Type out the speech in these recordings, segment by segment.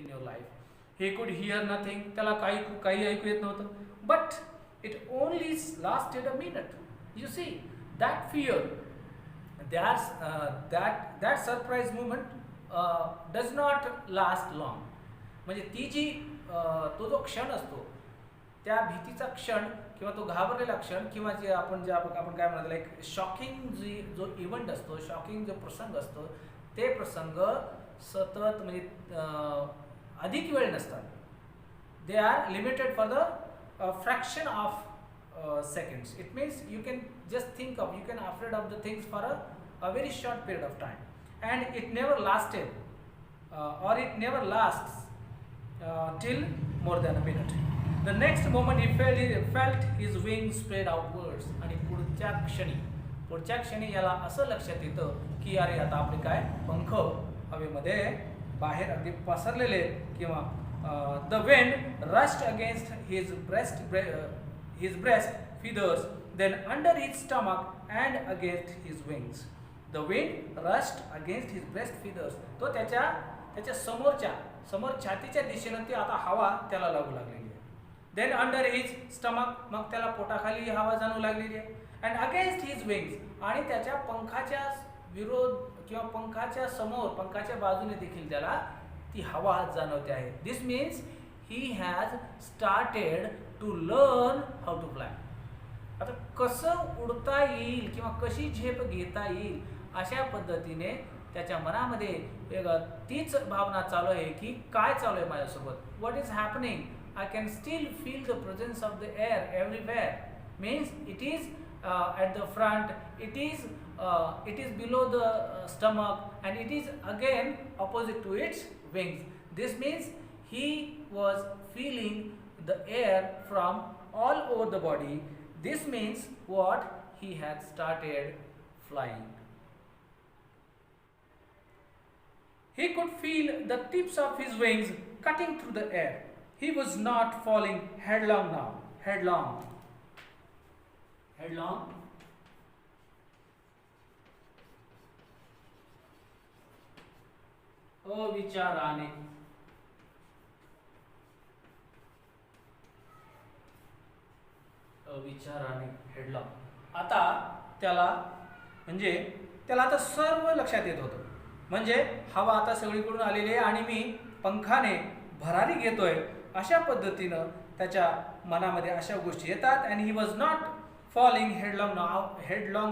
in your life. He could hear nothing. त्याला काही ऐकू येत नव्हतं. But it only lasted a minute. You see, that fear, that surprise moment does not last long. म्हणजे ती जी तो जो क्षण असतो, त्या भीतीचा क्षण किंवा तो घाबरलेला क्षण किंवा जे आपण काय म्हणतो लाईक शॉकिंग जो इव्हेंट असतो, शॉकिंग जो प्रसंग असतो, ते प्रसंग सतत म्हणजे अधिक वेळ नसतात. They are limited for the fraction of seconds. It means you can just think of, you can afraid of the things for a very short period of time and it never lasted or it never lasts till more than a minute. The next moment he felt his wings spread outwards. आणि पुढच्या क्षणी याला असं लक्षात येतं की अरे आता आपले काय पंख हवेमध्ये बाहेर अगदी पसरलेले किंवा the wind rushed against his breast feathers, then under his stomach and against his wings. The wind rushed against his breast feathers. तो त्याच्या समोर छातीच्या दिशेनं ती आता हवा त्याला लागू लागलेली आहे. देन अंडर हिज स्टमक, मग त्याला पोटाखाली हवा जाणू लागलेली आहे. अँड अगेन्स्ट हिज विंग्स, आणि त्याच्या पंखाच्या विरोध किंवा पंखाच्या समोर, पंखाच्या बाजूने देखील त्याला ती हवा जाणवते आहे. This means he has started to learn how to fly. आता कसं उडता येईल किंवा कशी झेप घेता येईल अशा पद्धतीने त्याच्या मनामध्ये तीच भावना चालू आहे की काय चालू आहे माझ्यासोबत. What is happening. I can still feel the presence of the air everywhere. Means it is at the front, it is below the stomach and it is again opposite to its wings. This means he was feeling the air from all over the body. This means what? He had started flying. He could feel the tips of his wings cutting through the air. He was not falling headlong now. Headlong. अविचाराने. विचाराने हेडलॉक. आता त्याला आता सर्व लक्षात येत होतं. म्हणजे हवा आता सगळीकडून आलेली आहे आणि मी पंखाने भरारी घेतोय अशा पद्धतीनं त्याच्या मनामध्ये अशा गोष्टी येतात. And he was not falling headlong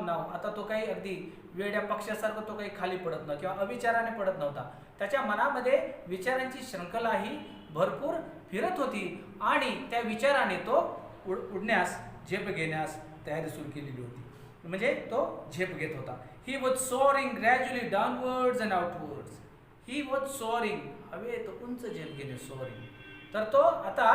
now. आता तो काही अगदी वेड्या पक्षासारखं तो काही खाली पडत नव्हता किंवा अविचाराने पडत नव्हता. त्याच्या मनामध्ये विचारांची शृंखला ही भरपूर फिरत होती आणि त्या विचाराने तो उडण्यास, झेप घेण्यास तयारी सुरू केलेली होती. म्हणजे तो झेप घेत होता. He was soaring gradually downwards and outwards. He was soaring, हवेत उंच झेप घेणे, सॉरिंग. तर तो आता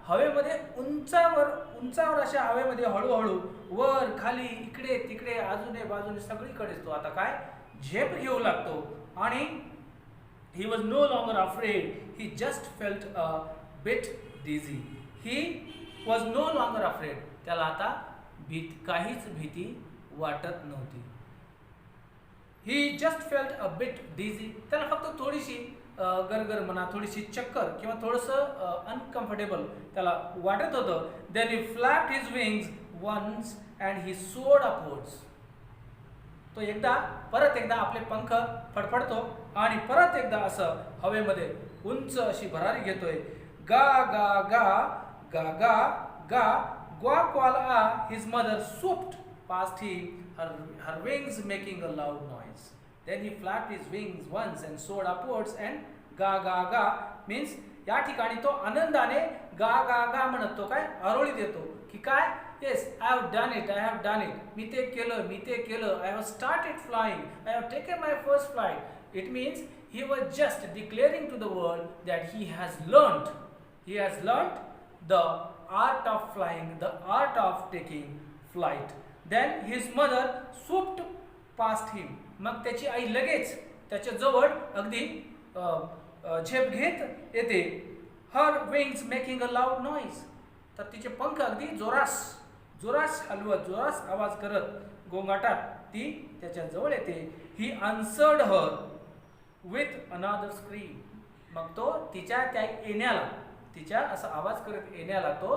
हवेमध्ये उंचावर अशा हवेमध्ये हळूहळू वर खाली इकडे तिकडे आजूने बाजूने सगळीकडे तो आता काय झेप घेऊ लागतो. आणि he was no longer afraid, he just felt a bit dizzy. He was no longer afraid. त्याला आता काहीच भीती वाटत नव्हती. He just felt a bit dizzy. त्याला फक्त थोडीशी गरगर म्हणा, थोडीशी चक्कर किंवा थोडंसं अनकम्फर्टेबल त्याला वाटत होतं. Then he flapped his wings once and he soared upwards. तो परत एकदा आपले पंख फडफडतो आणि परत एकदा असं हवेमध्ये उंच अशी भरारी घेतोय. गा गा गा गा गा गा Guakwala, his mother, swooped past him, her wings making a loud noise. Then he flapped his wings once and soared upwards and ga ga ga means या ठिकाणी तो आनंदाने गा गा गा म्हणत तो काय आरोळी देतो की काय, yes I have done it, I have done it, मी ते केलं, I have started flying, I have taken my first flight. It means he was just declaring to the world that he has learnt the art of flying, the art of taking flight. Then his mother swooped past him. मग त्याची आई लगेच त्याच्या जवळ अगदी झेप घेत येते. her wings making a loud noise. तर तिचे पंख अगदी जोरास हलवत, जोरास आवाज करत गोंगाटात ती त्याच्या जवळ येते. he answered her with another scream. मग तो तिच्या त्या येण्याला, तिच्या असा आवाज करत येण्याला तो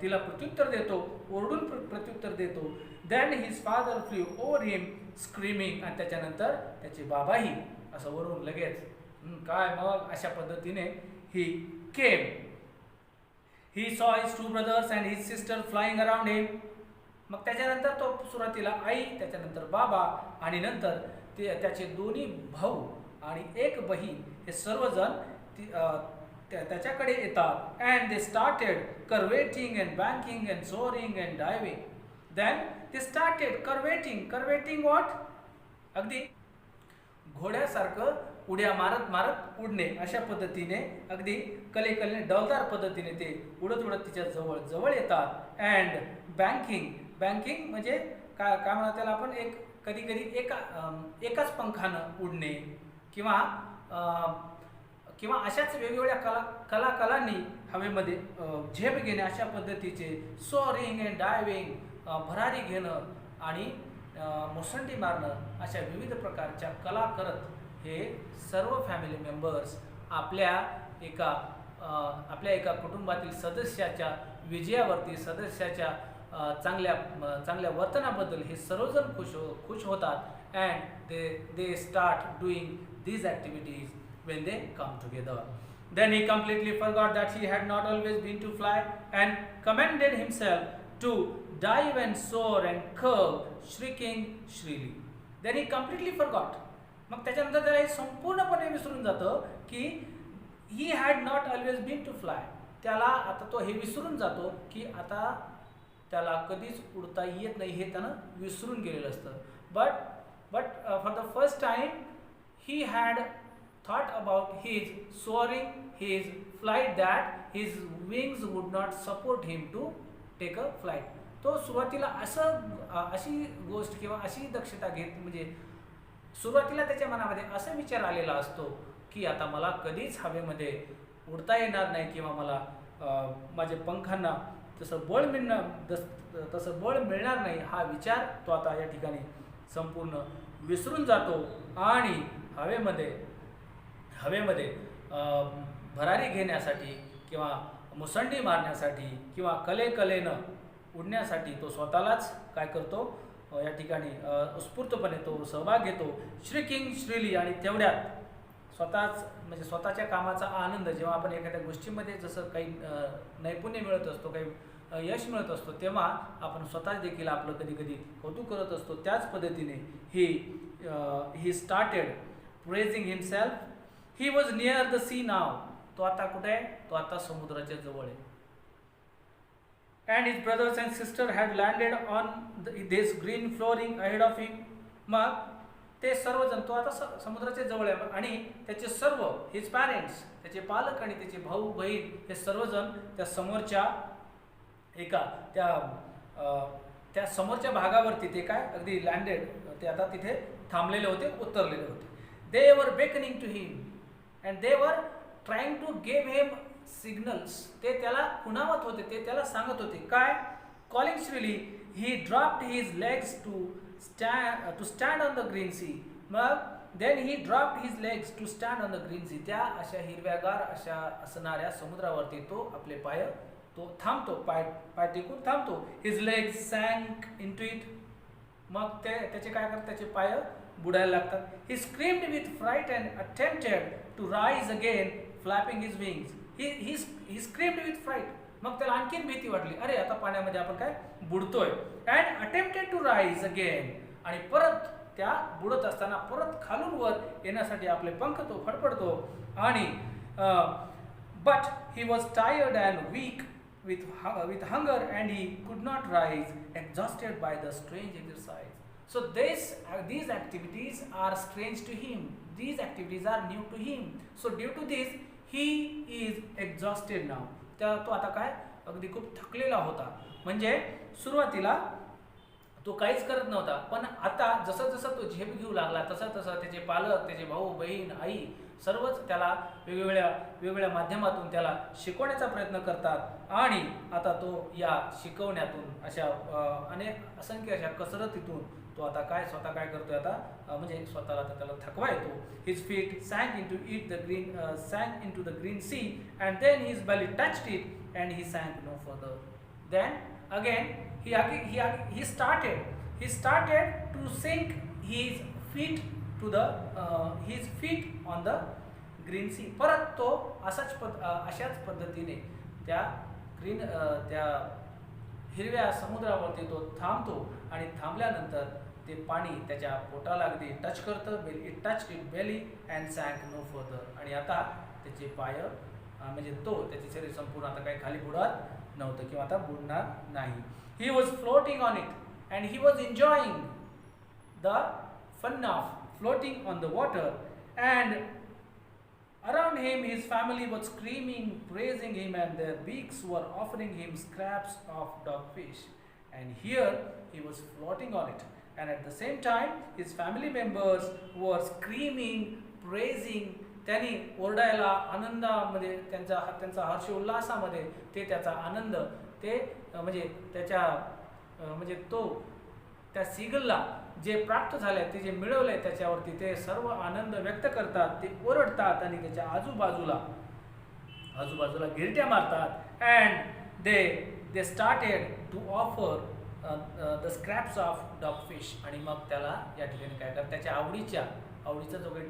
तिला प्रत्युत्तर देतो, ओरडून प्रत्युत्तर देतो. Then his father flew over him screaming, आणि त्याच्यानंतर त्याचे बाबाही असं वरून लगेच काय मग अशा पद्धतीने ही came. He saw his two brothers and his sister flying around him. मग त्याच्यानंतर तो सुरुवातीला आई, त्याच्यानंतर बाबा आणि नंतर ते त्याचे दोन्ही भाऊ आणि एक बहीण हे सर्वजण त्याच्याकडे येतात. And they started curveting and banking and soaring and diving. Then they started curveting. Curveting what? अगदी घोड्यासारखं उड्या मारत मारत उडणे, अशा पद्धतीने अगदी कलेने डौलदार पद्धतीने ते उडत उडत तिच्या जवळ जवळ येतात. And banking. बँकिंग म्हणजे काय काय म्हणतात त्याला आपण, एक कधी कधी एकाच पंखानं उडणे किंवा अशाच वेगवेगळ्या कलांनी हवेमध्ये झेप घेणे, अशा पद्धतीचे सोअरिंग अँड डायव्हिंग, भरारी घेणं आणि मुसंडी मारणं, अशा विविध प्रकारच्या कला करत हे सर्व फॅमिली मेंबर्स आपल्या एका कुटुंबातील सदस्याच्या विजयावरती, सदस्याच्या चांगल्या वर्तनाबद्दल हे सर्वजण खुश होतात. And they start doing these activities when they come together. Then he completely forgot that he had not always been to fly and commended himself to dive and soar and curve, shrieking shrilly. Then he completely forgot. मग त्याच्यानंतर त्याला हे संपूर्णपणे विसरून जातं की he had not always been to fly. त्याला आता तो हे विसरून जातो की आता त्याला कधीच उडता येत नाही, हे त्यानं विसरून गेलेलं असतं. But for the first time he had thought about his soaring, his flight, that his wings would not support him to take a flight. तो सुरुवातीला अशी गोष्ट किंवा अशी दक्षता घेत, म्हणजे सुरुवातीला त्याच्या मनामध्ये असा विचार आलेला असतो की आता मला कधीच हवेमध्ये उडता येणार नाही किंवा मला माझ्या पंखांना तसं बळ मिळणार नाही, हा विचार तो आता या ठिकाणी संपूर्ण विसरून जातो आणि हवेमध्ये भरारी घेण्यासाठी किंवा मुसंडी मारण्यासाठी किंवा कलेनं उडण्यासाठी तो स्वतःलाच काय करतो, या ठिकाणी उत्स्फूर्तपणे तो सहभाग घेतो. श्रीकिंग श्रीली. आणि तेवढ्यात स्वतःच्या कामाचा आनंद, जेव्हा आपण एखाद्या गोष्टीमध्ये जसं काही नैपुण्य मिळत असतो, काही यश मिळत असतो, तेव्हा आपण स्वतः देखील आपलं कधी कधी कौतुक करत असतो. त्याच पद्धतीने he started praising himself. He was near the sea now. तो आता कुठे आहे? तो आता समुद्राच्या जवळ आहे. And his brothers and sister had landed on this green flooring ahead of him. मग ते सर्वजण, तो आता समुद्राच्या जवळ आहे आणि त्याचे सर्व हिज पॅरेंट्स, त्याचे पालक आणि त्याचे भाऊ बहीण हे सर्वजण त्या समोरच्या त्या समोरच्या भागावरती ते काय अगदी लँडेड, ते आता तिथे थांबलेले होते, उतरलेले होते. They were beckoning to him and they were trying to give him signals. ते त्याला खुणावत होते, ते त्याला सांगत होते काय? Calling shrilly he dropped his legs to stand on the green sea. मग then he dropped his legs to stand on the green sea. त्या अशा हिरव्यागार अशा असणाऱ्या समुद्रावरती तो आपले पाय तो थांबतो, पाय टेकून थांबतो. his legs sank into it. मग त्याचे काय करतात? त्याचे पाय बुडायला लागतात. he screamed with fright and attempted to rise again, flapping his wings. he screamed with fright. मग त्याला आणखीन भीती वाटली, अरे आता पाण्यामध्ये आपण काय बुडतोय. And attempted to rise again. आणि परत त्या बुडत असताना परत खालून वर येण्यासाठी आपले पंख तो फडफडतो. आणि but he was tired and weak with hunger and he could not rise, exhausted by the strange exercise. So these activities are strange to him. These activities are new to him. So due to this he is exhausted now. तो आता काय अगदी खूप थकलेला होता. म्हणजे सुरुवातीला तो काहीच करत नव्हता, पण आता जसं जसं तो झेप घेऊ लागला तसं तसं त्याचे पालक, त्याचे भाऊ बहीण, आई सर्वच त्याला वेगवेगळ्या माध्यमातून त्याला शिकवण्याचा प्रयत्न करतात. आणि आता तो या शिकवण्यातून अशा असंख्य अशा कसरतीतून तो आता काय स्वतः काय करतोय आता म्हणजे स्वतःला आता त्याला थकवा येतो. His feet sank into the green sea and then his belly touched it and he sank no further. Then again he started to sink his feet to the his feet on the green sea. परत तो अशाच पद्धतीने त्या त्या हिरव्या समुद्रावरती तो थांबतो आणि थांबल्यानंतर ते पाणी त्याच्या पोटाला अगदी टच करतं. It touch it belly and sank no further. आणि आता त्याचे पाय म्हणजे त्याचे शरीर संपूर्ण आता काही खाली बुडत नव्हतं किंवा आता बुडणार नाही. He was floating on it and he was enjoying the fun of floating on the water and around him his family was screaming, praising him, and their beaks were offering him scraps of dogfish. And here he was floating on it. And at the same time his family members were screaming, praising. त्यांनी ओरडायला आनंदामध्ये त्यांचा हर्ष उल्हासामध्ये ते त्याचा आनंद ते म्हणजे त्याच्या म्हणजे त्या सीगलला जे प्राप्त झाले ते जे मिळवले त्याच्यावरती ते सर्व आनंद व्यक्त करतात. ते ओरडतात आणि त्याच्या आजूबाजूला गिरट्या मारतात. And they started to offer the scraps of dog fish. आणि मग त्याला या ठिकाणी काय करतात त्याच्या आवडीचा जो काही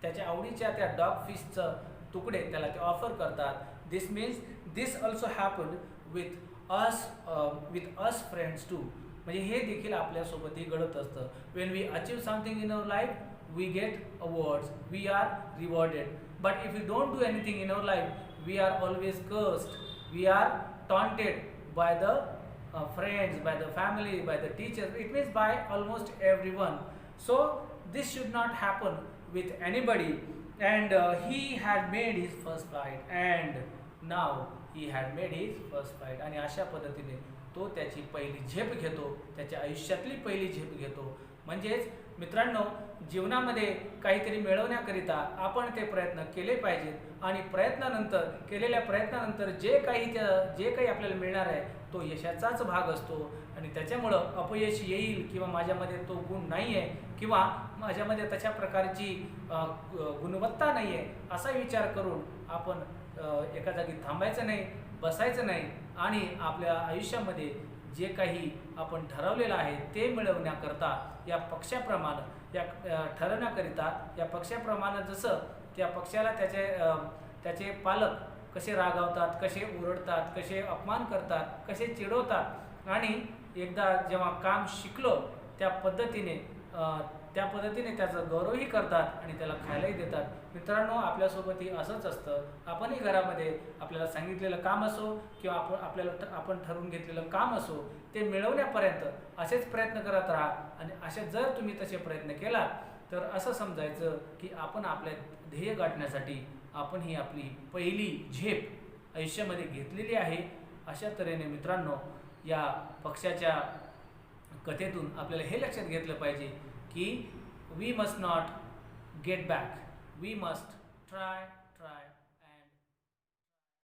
त्याच्या आवडीच्या त्या डॉग फिशचं तुकडे त्याला ते ऑफर करतात. This means this also happen with us friends too. म्हणजे हे देखील आपल्यासोबतही घडत असतं. When we achieve something in our life we get awards, we are rewarded. But if you don't do anything in our life we are always cursed, we are taunted by the friends, by the family, by the teachers. It means by almost everyone. So this should not happen with anybody. And he had made his first flight and now he had made his first flight. आणि अशा पद्धतीने तो त्याची पहिली झेप घेतो, त्याच्या आयुष्यातली पहिली झेप घेतो. म्हणजेच मित्रांनो, जीवनामध्ये काहीतरी मिळवण्याकरिता आपण ते प्रयत्न केले पाहिजेत आणि केलेल्या प्रयत्नानंतर जे काही आपल्याला मिळणार आहे तो यशाचाच भाग असतो. आणि त्याच्यामुळं अपयश येईल किंवा माझ्यामध्ये तो गुण नाही आहे किंवा माझ्यामध्ये तशा प्रकारची गुणवत्ता नाही आहे असा विचार करून आपण एका जागी थांबायचं नाही, बसायचं नाही आणि आपल्या आयुष्यामध्ये जे काही आपण ठरवलेलं आहे ते मिळवण्याकरता या पक्षाप्रमाणे ठरवण्याकरिता या पक्षाप्रमाणे जसं त्या पक्षाला त्याचे पालक कसे रागावतात, कसे ओरडतात, कसे अपमान करतात, कसे चिडवतात आणि एकदा जेव्हा काम शिकलो त्या पद्धतीने त्याचा गौरवही करतात आणि त्याला खायलाही देतात. मित्रांनो, आपल्यासोबतही असंच असतं. आपणही घरामध्ये आपल्याला सांगितलेलं काम असो किंवा आपण ठरवून घेतलेलं काम असो ते मिळवण्यापर्यंत असेच प्रयत्न करत राहा. आणि असे जर तुम्ही तसे प्रयत्न केला तर असं समजायचं की आपण आपल्या ध्येय गाठण्यासाठी आपण ही आपली पहिली झेप आयुष्यामध्ये घेतलेली आहे. अशा तऱ्हेने मित्रांनो, या पक्षाच्या कथेतून आपल्याला हे लक्षात घेतलं पाहिजे की we must not get back, we must try